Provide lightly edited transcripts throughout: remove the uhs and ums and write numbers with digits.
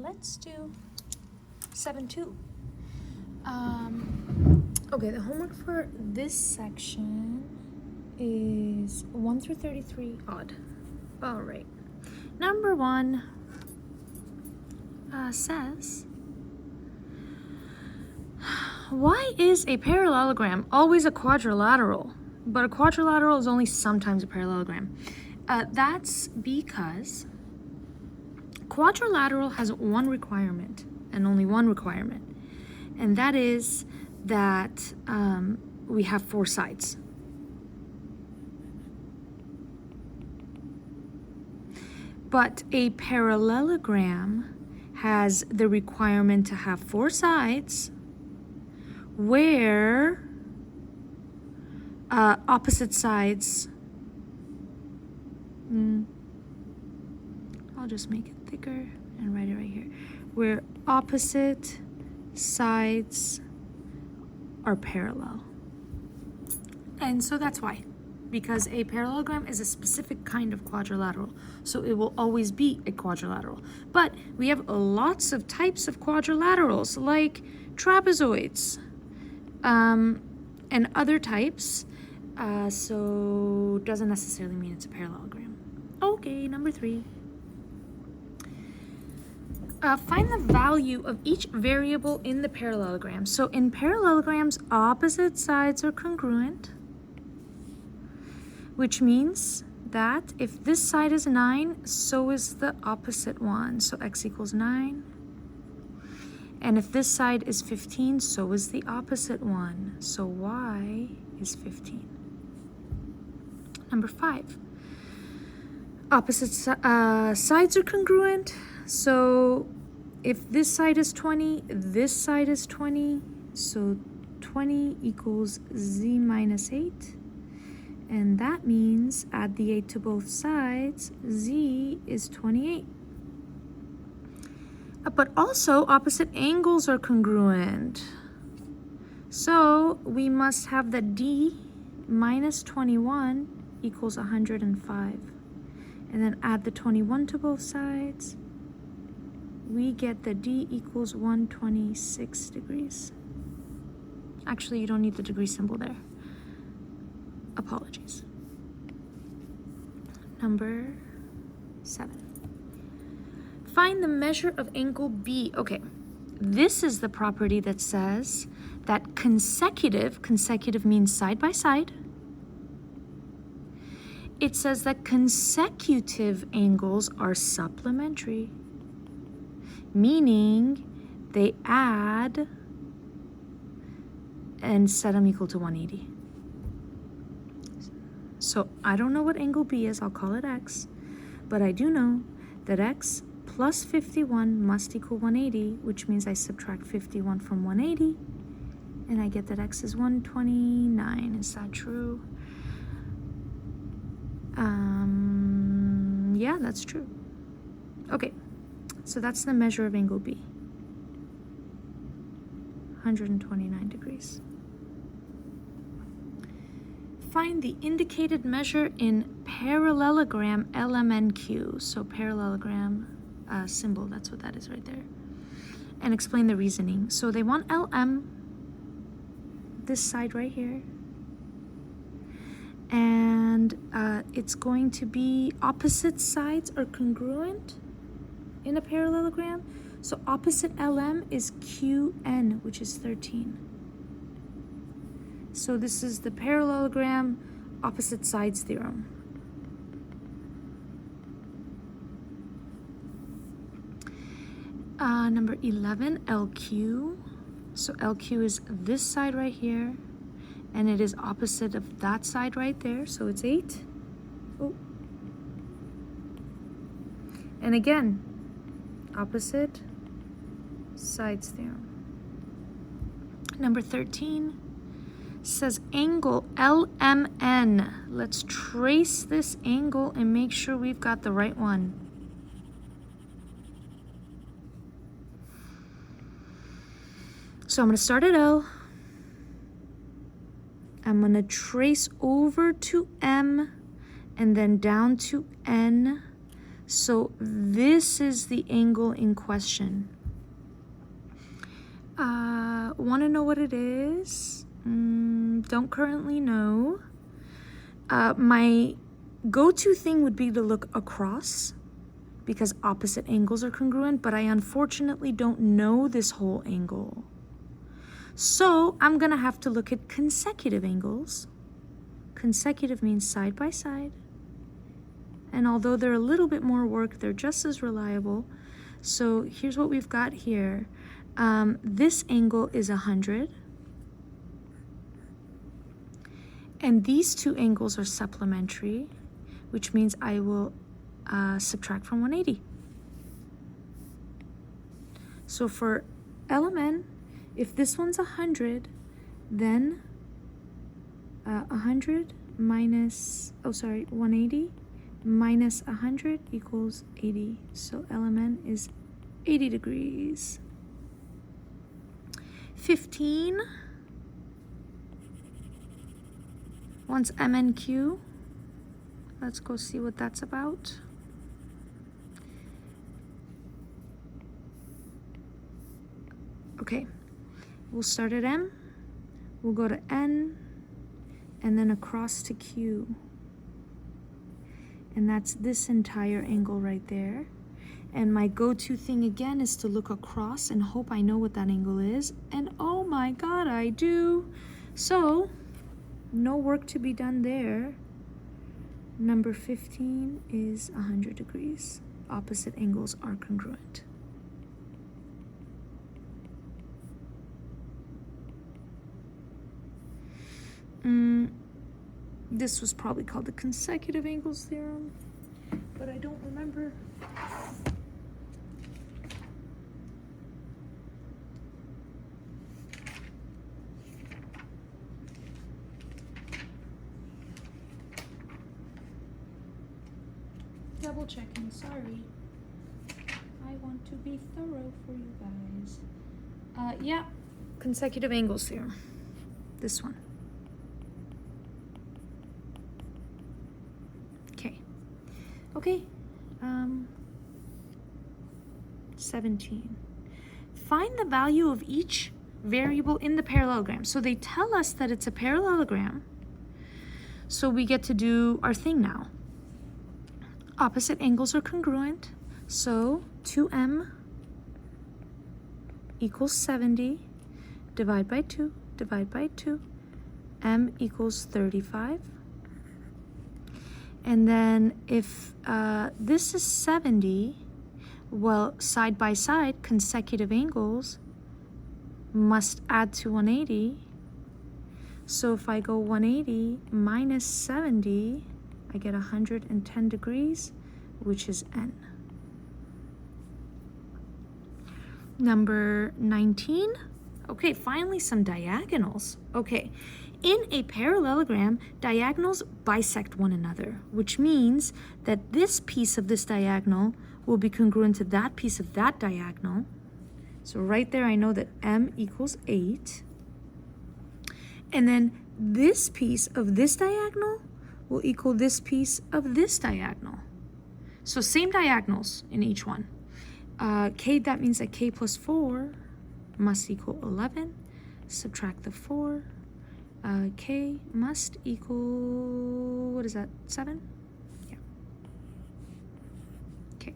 let's do 7-2. Okay, the homework for this section is 1 through 33 odd. All right. Number 1 says, why is a parallelogram always a quadrilateral, but a quadrilateral is only sometimes a parallelogram? That's because quadrilateral has one requirement and only one requirement, and that is that we have 4 sides. But a parallelogram has the requirement to have 4 sides where opposite sides, I'll just make it thicker and write it right here, where opposite sides are parallel. And so that's why, because a parallelogram is a specific kind of quadrilateral, so it will always be a quadrilateral. But we have lots of types of quadrilaterals, like trapezoids and other types, so doesn't necessarily mean it's a parallelogram. Okay, number 3. Find the value of each variable in the parallelogram. So in parallelograms, opposite sides are congruent, which means that if this side is 9, so is the opposite one. So x equals 9. And if this side is 15, so is the opposite one. So y is 15. Number 5. Opposite sides are congruent. So if this side is 20, this side is 20. So 20 equals z minus 8. And that means add the 8 to both sides, z is 28. But also opposite angles are congruent. So we must have that d minus 21 equals 105. And then add the 21 to both sides. We get that d equals 126 degrees. Actually, you don't need the degree symbol there. Apologies. Number 7. Find the measure of angle B. Okay, this is the property that says that consecutive means side by side. It says that consecutive angles are supplementary, meaning they add and set them equal to 180. So I don't know what angle B is, I'll call it x, but I do know that x plus 51 must equal 180, which means I subtract 51 from 180, and I get that x is 129. Is that true? Yeah, that's true. Okay, so that's the measure of angle B. 129 degrees. Find the indicated measure in parallelogram LMNQ. So parallelogram symbol, that's what that is right there. And explain the reasoning. So they want LM, this side right here. And it's going to be opposite sides are congruent in a parallelogram. So opposite LM is QN, which is 13. So this is the parallelogram opposite sides theorem. Number 11, LQ. So LQ is this side right here, and it is opposite of that side right there, so it's 8. Oh. And again, opposite sides theorem. Number 13 says angle LMN. Let's trace this angle and make sure we've got the right one. So I'm going to start at L. I'm going to trace over to M and then down to N. So this is the angle in question. Want to know what it is? Don't currently know. My go-to thing would be to look across because opposite angles are congruent, but I unfortunately don't know this whole angle. So I'm gonna have to look at consecutive angles. Consecutive means side by side. And although they're a little bit more work, they're just as reliable. So here's what we've got here. This angle is 100. And these two angles are supplementary, which means I will subtract from 180. So for LMN, if this one's 100, then 100 minus, 180 minus 100 equals 80. So LMN is 80 degrees. 15. Once MNQ. Let's go see what that's about. Okay, we'll start at M, we'll go to N, and then across to Q. And that's this entire angle right there. And my go-to thing again is to look across and hope I know what that angle is. And oh my God, I do. So, no work to be done there. Number 15 is 100 degrees. Opposite angles are congruent. This was probably called the consecutive angles theorem, but I don't remember. Double checking, sorry. I want to be thorough for you guys. Yeah, consecutive angles theorem. This one. Okay, 17. Find the value of each variable in the parallelogram. So they tell us that it's a parallelogram. So we get to do our thing now. Opposite angles are congruent. So 2m equals 70. Divide by 2, divide by 2. M equals 35. And then if this is 70, well, side by side, consecutive angles must add to 180. So if I go 180 minus 70, I get 110 degrees, which is N. Number 19. Okay, finally some diagonals. Okay. In a parallelogram, diagonals bisect one another, which means that this piece of this diagonal will be congruent to that piece of that diagonal. So right there, I know that M equals 8. And then this piece of this diagonal will equal this piece of this diagonal. So same diagonals in each one. K, that means that K plus 4 must equal 11. Subtract the 4. K must equal, what is that, 7? Yeah. Okay.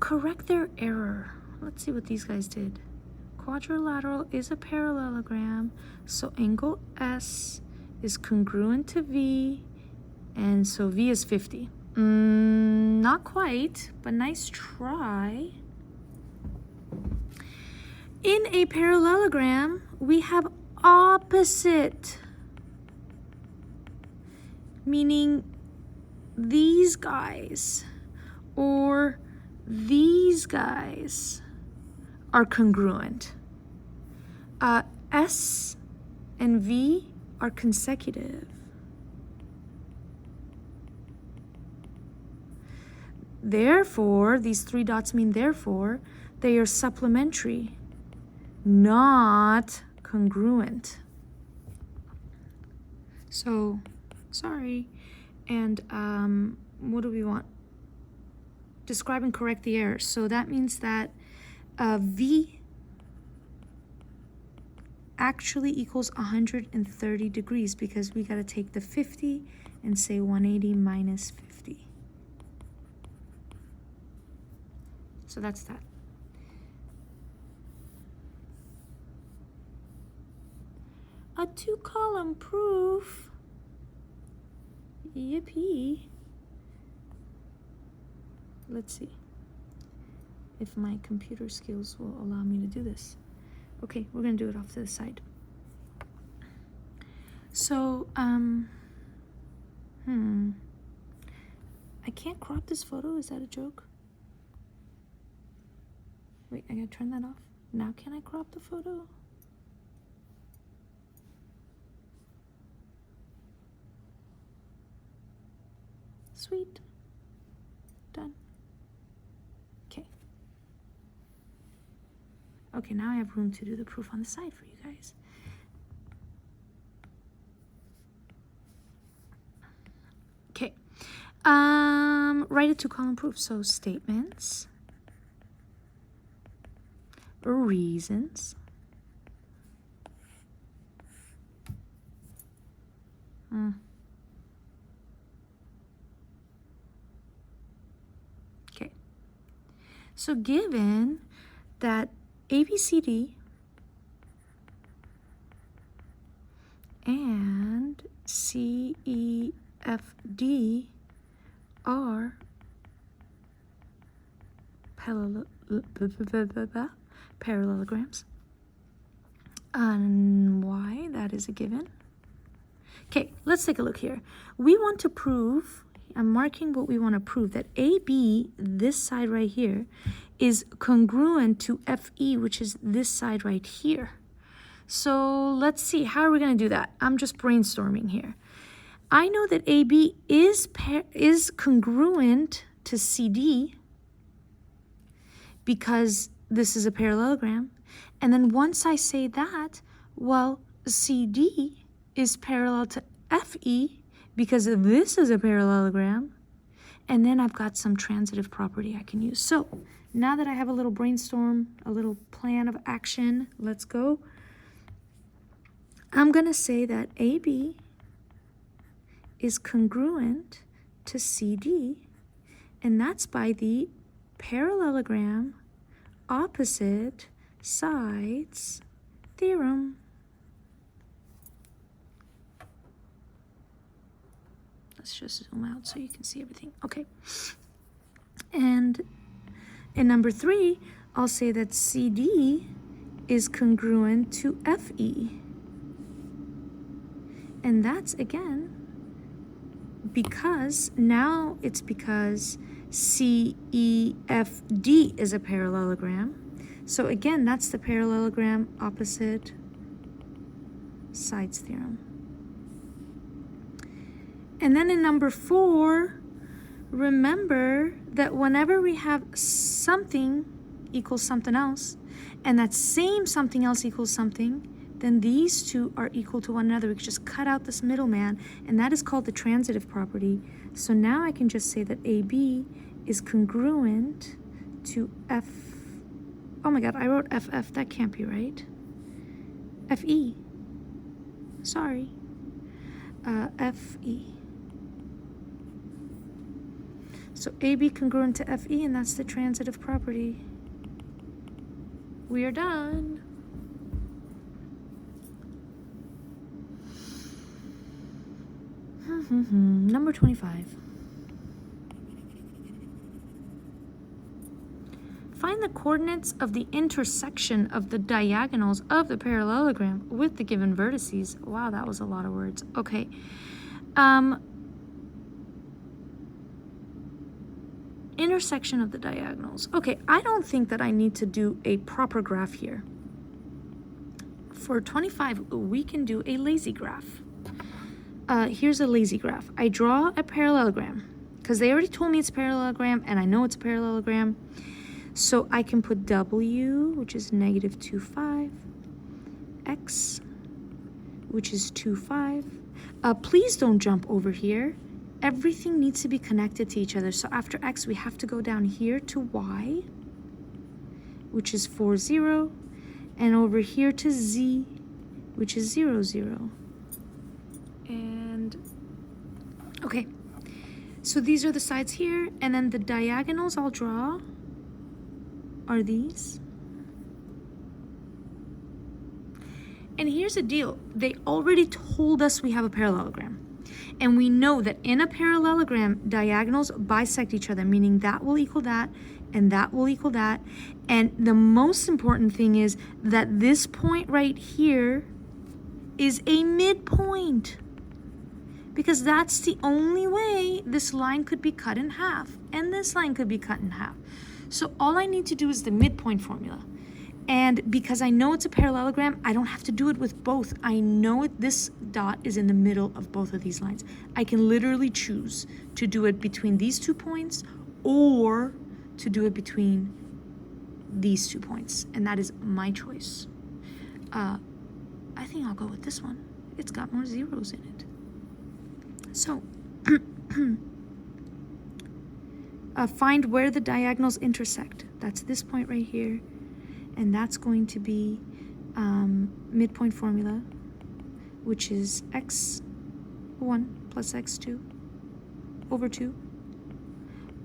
Correct their error. Let's see what these guys did. Quadrilateral is a parallelogram, so angle S is congruent to V, and so V is 50. Not quite, but nice try. In a parallelogram, we have opposite, meaning these guys or these guys are congruent. S and V are consecutive. Therefore, these 3 dots mean therefore, they are supplementary, not congruent. So Sorry. And what do we want? Describe and correct the error. So that means that V actually equals 130 degrees because we got to take the 50 and say 180 minus 50. So that's that. A 2-column proof. Yippee. Let's see if my computer skills will allow me to do this. Okay, we're gonna do it off to the side. So, I can't crop this photo, is that a joke? Wait, I gotta turn that off. Now can I crop the photo? Sweet. Done. Okay. Okay, now I have room to do the proof on the side for you guys. Okay. Write a 2-column proof. So statements, reasons, okay. So given that ABCD and CEFD are parallelograms, and why that is a given. Okay, let's take a look here. We want to prove, I'm marking what we want to prove, that AB, this side right here, is congruent to FE, which is this side right here. So let's see, how are we going to do that? I'm just brainstorming here. I know that AB is congruent to CD because this is a parallelogram. And then once I say that, well, CD is parallel to FE because this is a parallelogram. And then I've got some transitive property I can use. So now that I have a little brainstorm, a little plan of action, let's go. I'm going to say that AB is congruent to CD, and that's by the parallelogram opposite sides theorem. Let's just zoom out so you can see everything. Okay. And in number 3, I'll say that CD is congruent to FE. And that's, again, because CEFD is a parallelogram. So again, that's the parallelogram opposite sides theorem. And then in number 4, remember that whenever we have something equals something else, and that same something else equals something, then these two are equal to one another. We can just cut out this middleman, and that is called the transitive property. So now I can just say that AB is congruent to F. Oh my God, I wrote FF. That can't be right. FE. Sorry. FE. So AB congruent to FE, and that's the transitive property. We are done. Number 25. Find the coordinates of the intersection of the diagonals of the parallelogram with the given vertices. Wow, that was a lot of words. Okay. Intersection of the diagonals. Okay, I don't think that I need to do a proper graph here. For 25, we can do a lazy graph. Here's a lazy graph. I draw a parallelogram because they already told me it's a parallelogram and I know it's a parallelogram. So I can put W, which is negative 2, 5, X, which is 2, 5. Please don't jump over here. Everything needs to be connected to each other. So after x, we have to go down here to y, which is 4, 0, and over here to z, which is 0, 0. And, okay. So these are the sides here, and then the diagonals I'll draw are these. And here's the deal. They already told us we have a parallelogram. And we know that in a parallelogram, diagonals bisect each other, meaning that will equal that, and that will equal that. And the most important thing is that this point right here is a midpoint, because that's the only way this line could be cut in half, and this line could be cut in half. So all I need to do is the midpoint formula. And because I know it's a parallelogram, I don't have to do it with both. I know this dot is in the middle of both of these lines. I can literally choose to do it between these 2 points or to do it between these 2 points. And that is my choice. I think I'll go with this one. It's got more zeros in it. So, find where the diagonals intersect. That's this point right here. And that's going to be midpoint formula, which is x1 plus x2 over 2,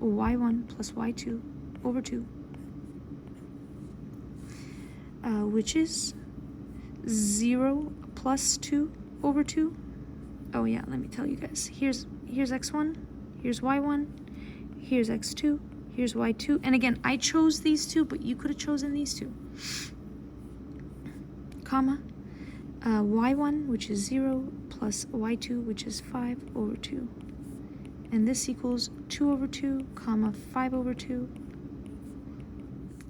y1 plus y2 over 2, which is 0 plus 2 over 2. Oh yeah, let me tell you guys. Here's x1, here's y1, here's x2, here's y2. And again, I chose these two, but you could have chosen these two. Comma, y1, which is 0, plus y2, which is 5 over 2. And this equals 2 over 2, comma, 5 over 2,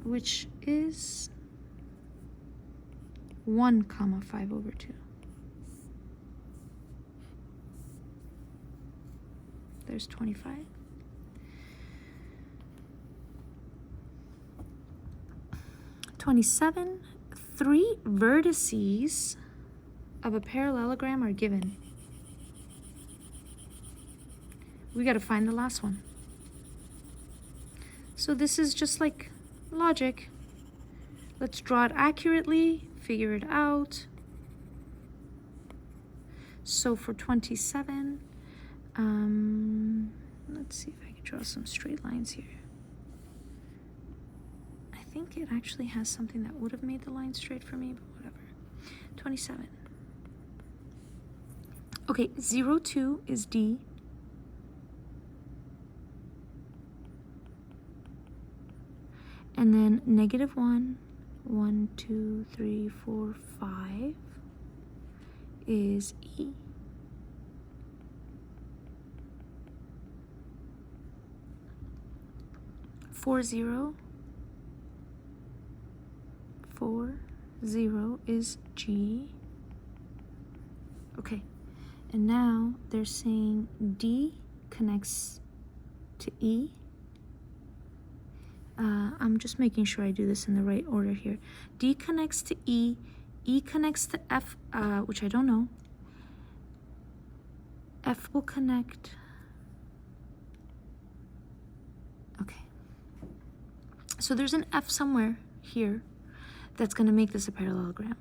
which is 1, comma, 5 over 2. There's 25. (27) 3 vertices of a parallelogram are given. We got to find the last one. So this is just like logic. Let's draw it accurately, figure it out. So for 27, let's see if I can draw some straight lines here. I think it actually has something that would have made the line straight for me, but whatever. 27. Okay, 0, 2 is D. And then negative 1, 1, 2, 3, 4, 5 is E. Four, 0. 4, 0 is G. Okay, and now they're saying D connects to E. I'm just making sure I do this in the right order here. D connects to E, E connects to F, which I don't know. F will connect. Okay. So there's an F somewhere here that's going to make this a parallelogram.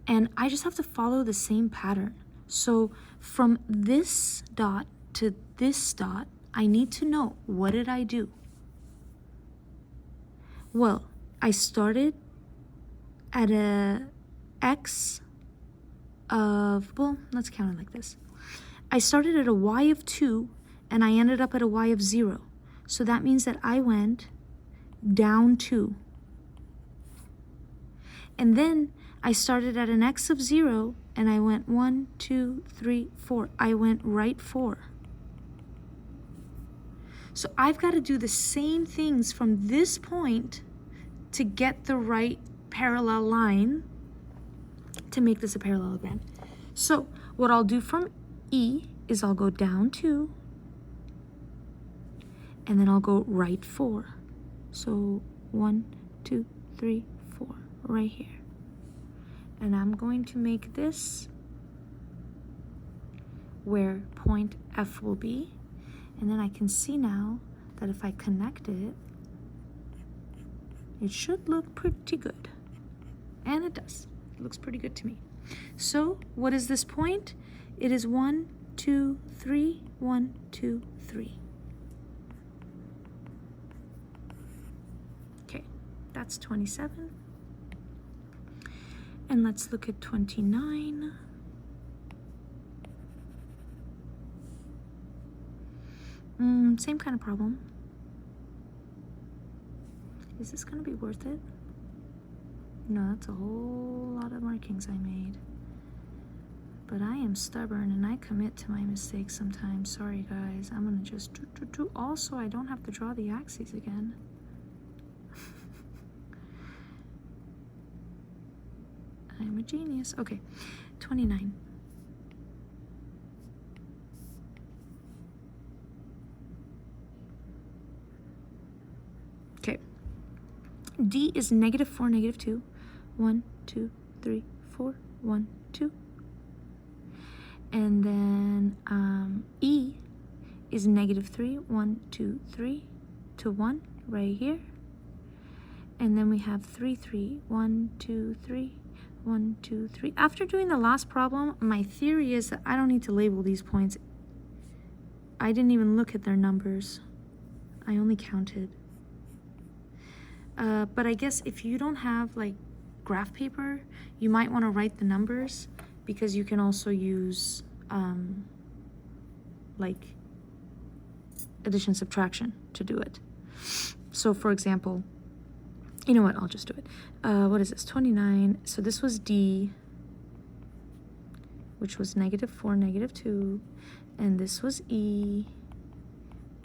And I just have to follow the same pattern. So from this dot to this dot, I need to know, what did I do? Well, I started at a x of, well, let's count it like this. I started at a y of 2, and I ended up at a y of 0. So that means that I went down 2. And then I started at an x of 0, and I went 1, 2, 3, 4. I went right 4. So I've got to do the same things from this point to get the right parallel line to make this a parallelogram. So what I'll do from E is I'll go down 2, and then I'll go right 4. So 1, 2, 3, 4, right here. And I'm going to make this where point F will be. And then I can see now that if I connect it, it should look pretty good. And it does. It looks pretty good to me. So what is this point? It is 1, 2, 3, 1, 2, 3. Okay, that's 27. And let's look at 29. Same kind of problem. Is this gonna be worth it? No, that's a whole lot of markings I made. But I am stubborn and I commit to my mistakes sometimes. Sorry guys, I'm gonna just do. Also, I don't have to draw the axes again. I'm a genius. Okay, 29. Okay. D is -4, -2. 1, 2, 3, 4. 1, 2. And then E is -3. 1, 2, 3 to 1 right here. And then we have 3, 3. 1, 2, 3. 1, 2, 3. After doing the last problem, my theory is that I don't need to label these points. I didn't even look at their numbers. I only counted. But I guess if you don't have like graph paper, you might want to write the numbers, because you can also use like addition subtraction to do it. So for example, you know what, I'll just do it. What is this? 29. So this was D, which was -4, -2, and this was E,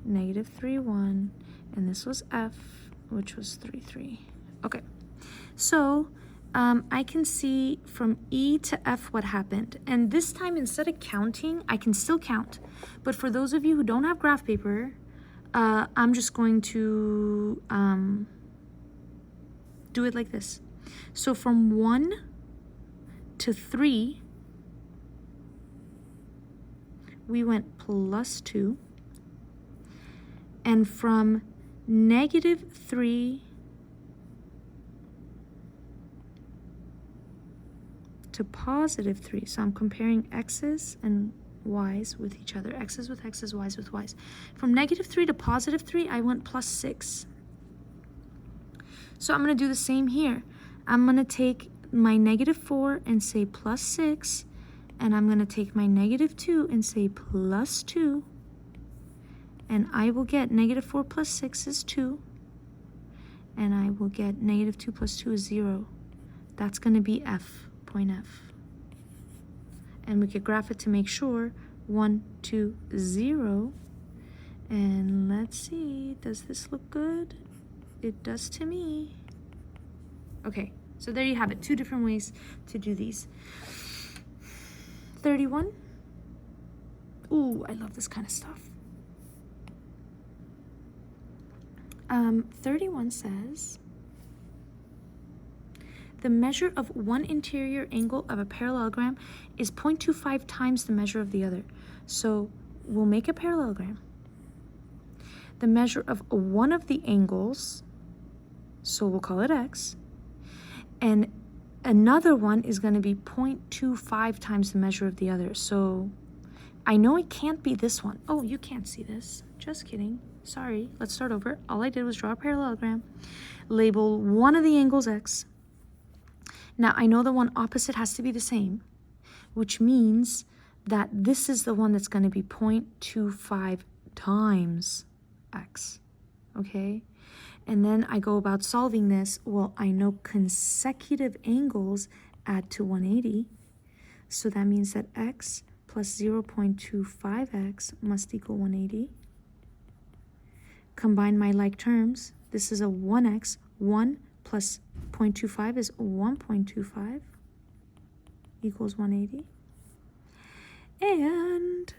-3, 1, and this was F, which was 3, 3. Okay, so I can see from E to F what happened. And this time, instead of counting, I can still count. But for those of you who don't have graph paper, I'm just going to do it like this. So from 1 to 3, we went +2. And from -3 to +3. So I'm comparing x's and y's with each other. X's with x's, y's with y's. From -3 to +3, I went +6. So I'm going to do the same here. I'm going to take my -4 and say +6. And I'm going to take my -2 and say +2. And I will get -4 + 6 is 2. And I will get -2 + 2 is 0. That's going to be F, point F. And we could graph it to make sure. 1, 2, 0. And let's see, does this look good? It does to me. Okay, so there you have it. 2 different ways to do these. 31. Ooh, I love this kind of stuff. 31 says, the measure of one interior angle of a parallelogram is 0.25 times the measure of the other. So we'll make a parallelogram. The measure of one of the angles, so we'll call it x, and another one is going to be 0.25 times the measure of the other. So I know it can't be this one. Oh, you can't see this. Just kidding. Sorry. Let's start over. All I did was draw a parallelogram. Label one of the angles x. Now, I know the one opposite has to be the same, which means that this is the one that's going to be 0.25 times x. Okay? And then I go about solving this. Well, I know consecutive angles add to 180. So that means that x plus 0.25x must equal 180. Combine my like terms. This is a 1x. 1 plus 0.25 is 1.25 equals 180. And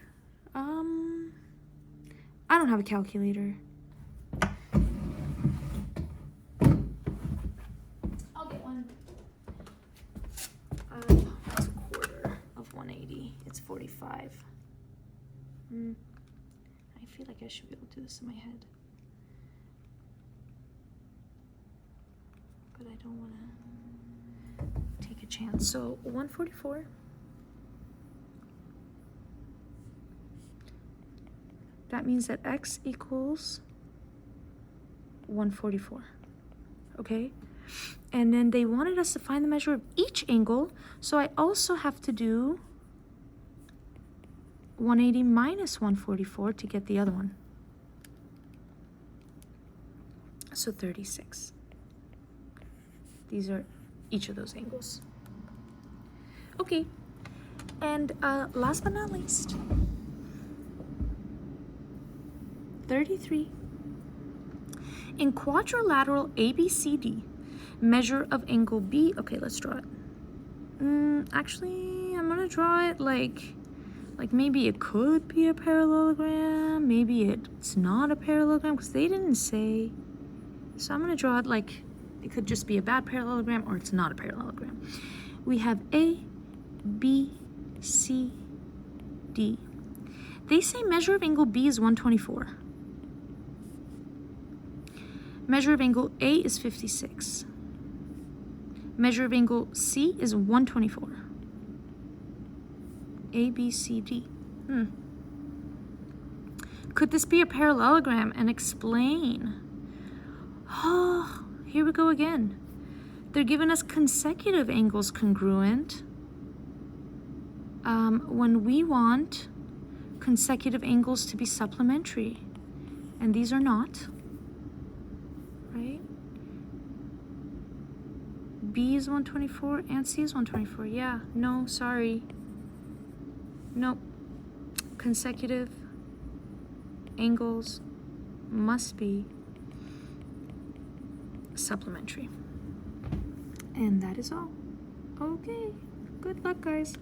I don't have a calculator. I'll get one. It's a quarter of 180. It's 45. I feel like I should be able to do this in my head. But I don't want to take a chance. So 144. That means that x equals 144. Okay? And then they wanted us to find the measure of each angle, so I also have to do 180 minus 144 to get the other one. So 36. These are each of those angles. Okay, and last but not least, 33. In quadrilateral ABCD, measure of angle B. Okay, let's draw it. Actually, I'm gonna draw it like maybe it could be a parallelogram, maybe it's not a parallelogram, because they didn't say. So I'm gonna draw it like it could just be a bad parallelogram or it's not a parallelogram. We have A, B, C, D. They say measure of angle B is 124. Measure of angle A is 56. Measure of angle C is 124. A, B, C, D. Could this be a parallelogram? And explain. Oh, here we go again. They're giving us consecutive angles congruent when we want consecutive angles to be supplementary. And these are not. Right? B is 124 and C is 124. Yeah, no, sorry. Nope. Consecutive angles must be supplementary. And that is all. Okay, good luck, guys.